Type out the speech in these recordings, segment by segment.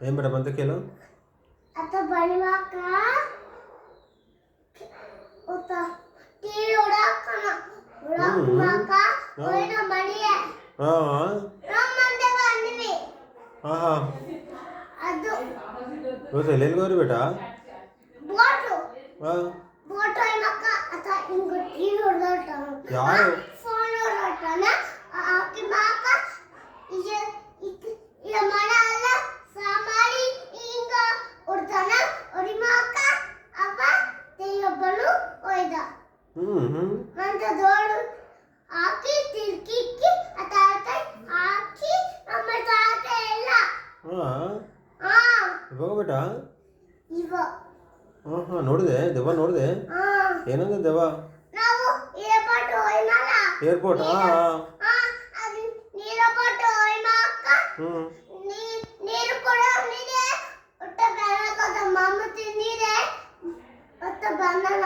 ఏం ಬೇಡ ಬಂತ ಕೇಳು आता बनवाಕ उत टीवी उड़ाक ओइना मणिये रम्मंदे ಬಂದಿವಿ ಅದು ಇವತ್ತು ಎಲ್ಲೆಲ್ಲಿ ಹೋಗ್ರಿ ಬೇಟ ಬೋಟು ಏನಕ್ಕ ಅತ ಇಂಗ टीवी ಹೊರಟಾನ ಯಾರು ಫೋನ್ ಹೊರಟಾನ ಆಕಿ ಮಾಕ ಇಜೆ ಇಯ ಮನ ಅಲ್ಲ ಸಾಮಾರಿ ಇಂಗ ಹೊರಟಾನ ಒರಿ ಮಾಕ ಅವ ತೆಯ್ಯೊಬ್ಬಳು ಒಯ್ದ ನಂತ ದೋಡು ಆಕಿ ತಿರ್ಕಿಕ್ಕಿ ಅತಾತ ಆಕಿ ನಮ್ಮ ತಾತ ಎಲ್ಲ ಇವಾಗ ಬೇಟ ಇವ ನೋಡಿದೆ ದೆವ್ವ ನೋಡಿದೆ ಏನಂದ ದೆವ್ವ ನಾವು ಏರ್ಪೋರ್ಟ್ ಹೋಯ್ನಲ್ಲ ಏರ್ಪೋರ್ಟ್ ಅದು ನೀರಪೋರ್ಟ್ ಹೋಯ್ನಕ್ಕ ನೀರು ಕೂಡ ನೀರೆ ಒಟ್ಟ ಬೇಡಕದ ಮಾಮ ತಿಂದಿದೆ ಒಟ್ಟ ಬಂದಲ್ಲ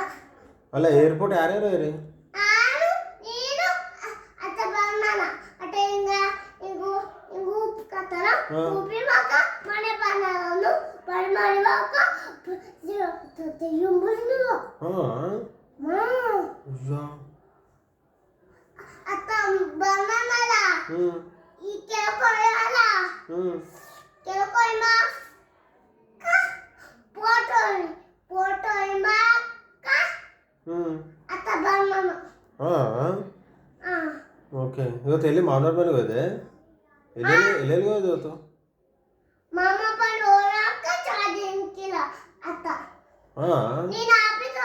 ಅಲ್ಲ ಏರ್ಪೋರ್ಟ್ ಯಾರ್ಯಾರು ಇರಿ ನಾನು ನೀನು ಅತ್ತ ಬಂದಲ್ಲ ಅಟ ಹಿಂಗ ಹಿಂಗು ಹಿಂಗು ಕತ್ತಲ ಉಪ್ಪಿ ಮಕ್ಕ ಮನೆ ಬಂದನು ಬಳಿ ಮಾಡಿ ಮಕ್ಕ ತೆಯ್ಯುಂಬುನು ಅತ್ತ ಬಂದನಲ್ಲ ಈ ಕೇಳ್ಕೊಳ್ಳಲ್ಲ ಕೇಳ್ಕೊಳ್ಳ ಫೋಟೋ ಫೋಟೋ ಅತ್ತ ಬಂದನು ಓಕೆ ಇವತ್ತು ಎಲ್ಲಿ ಮಾವನವ್ರ ಮನೆಗೆ ಹೋದೆ ಎಲ್ಲೆಲ್ಲಿಗೆ ಹೋದೆ ಇವತ್ತು ಮಾಮ ಬಂದು ಹೋರಾಕ ಚಾರ್ಜಿಂಗ್ ಅತ್ತ ನೀನು ಆಫೀಸ್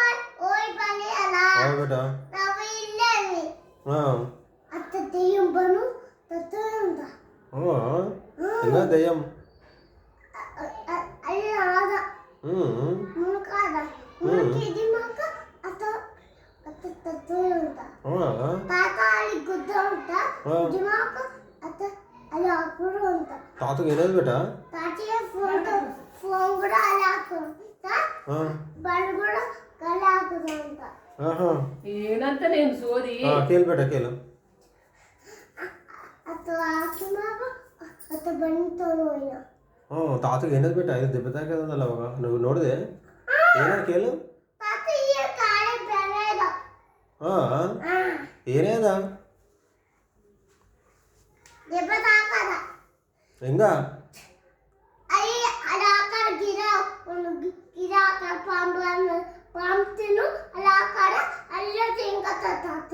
ಹೋಗಿ ಬನ್ನಿ ಅಲ್ಲ ಬೇಟ ನಾವು ಇಲ್ಲೇ ಅತ್ತ ದೆಯ್ಯಂ ಬನು ತತ್ತಂದ ಹಿಂಗ ದೆಯ್ಯಂ ಅಲ್ಲಿ ಆದ ಮುಳುಕಾದ ಮುಳುಕಿದಿ ಮಕ್ಕ ಅತ್ತ ಅತ್ತ ತತ್ತಂದ ತಾತ ಅಲ್ಲಿ ಗುದ್ದ ಅಂತ ದಿಮಾಕ ಅತ್ತ ಅಲ್ಲಿ ಹಾಕುರು ಅಂತ ತಾತಗೆ ಏನಾಯ್ತು ಬೇಟ ತಾತಿಗೆ ಫೋನ್ ಕೂಡ ಅಲ್ಲಿ ಹಾಕು ಬಣ್ಣ ಕೂಡ ಕಲೆ ಹಾಕುದು ಅಂತ ಏನಂತ ನೀನು ಸೋದಿ ಕೇಳ್ಬೇಟ ಕೇಳು ಅಥವಾ ಹಾಕಿ ಮಾಗ ಅಥವಾ ಬಣ್ಣ ತೋರೋಯ್ನ ತಾತಗೆ ಏನಾಯ್ತು ಬೇಟ ಇದು ದೆಬ್ಬೆ ತಾಕದಲ್ಲ ಅವಾಗ ನೀವು ನೋಡಿದೆ ಏನ ಕೇಳು ತಾತ ಈ ಕಾಳೆ ಬೆಳೆದ ಏನೇ ಅದ ದೆಬ್ಬೆ ತಾಕದ ಹೆಂಗ ಅಲ್ಲಿ ಅಲ್ಲಿ ಹಾಕಡ ಗಿಡ ಒಂದು ಗಿಡ ಹಾಕಡ ಪಾಂಬ್ ತಿನ್ನು ಅಲ್ಲಿ ಹಾಕಡ ಅಲ್ಲೇ ತಿಂಕತ್ತ ತಾತ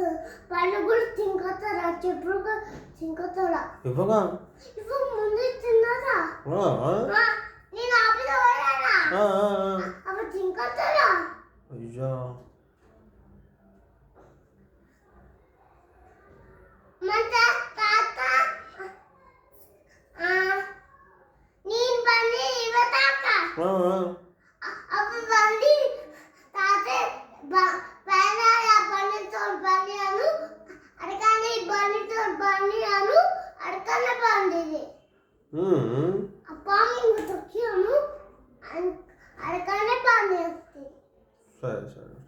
ಬಣ್ಣಗಳು ತಿಂಕತ್ತಾರ ಚೆಬ್ರುಗಳು ತಿಂಕತ್ತಾರ ಇವಾಗ ಇವಾಗ ಮುಂದೆ ತಿನ್ನದ ನೀನು ಆಫೀಸ್ ಹೋಗಲ್ಲ ಅವ ತಿಂಕತ್ತಾರ ಅಯ್ಯೋ ಮತ್ತೆ ತಾತ ನೀನ್ ಬಂದಿ ಇವತ್ತಾಕ ಅವ ಬಂದಿ ತಾತೆ ಬ್ಯಾನರ ಬನ್ನಿ ತೋಡ್ ಬನ್ನಿ ಅನು ಅಡ್ಕನೆ ಬನ್ನಿ ತೋಡ್ ಬನ್ನಿ ಅನು ಅಡ್ಕನೆ ಬಂದಿದೆ ಅಪ್ಪ ನಿಂಗೆ ತಕ್ಕಿ ಅನು ಅಡ್ಕನೆ ಬನ್ನಿ ಸರಿ ಸರಿ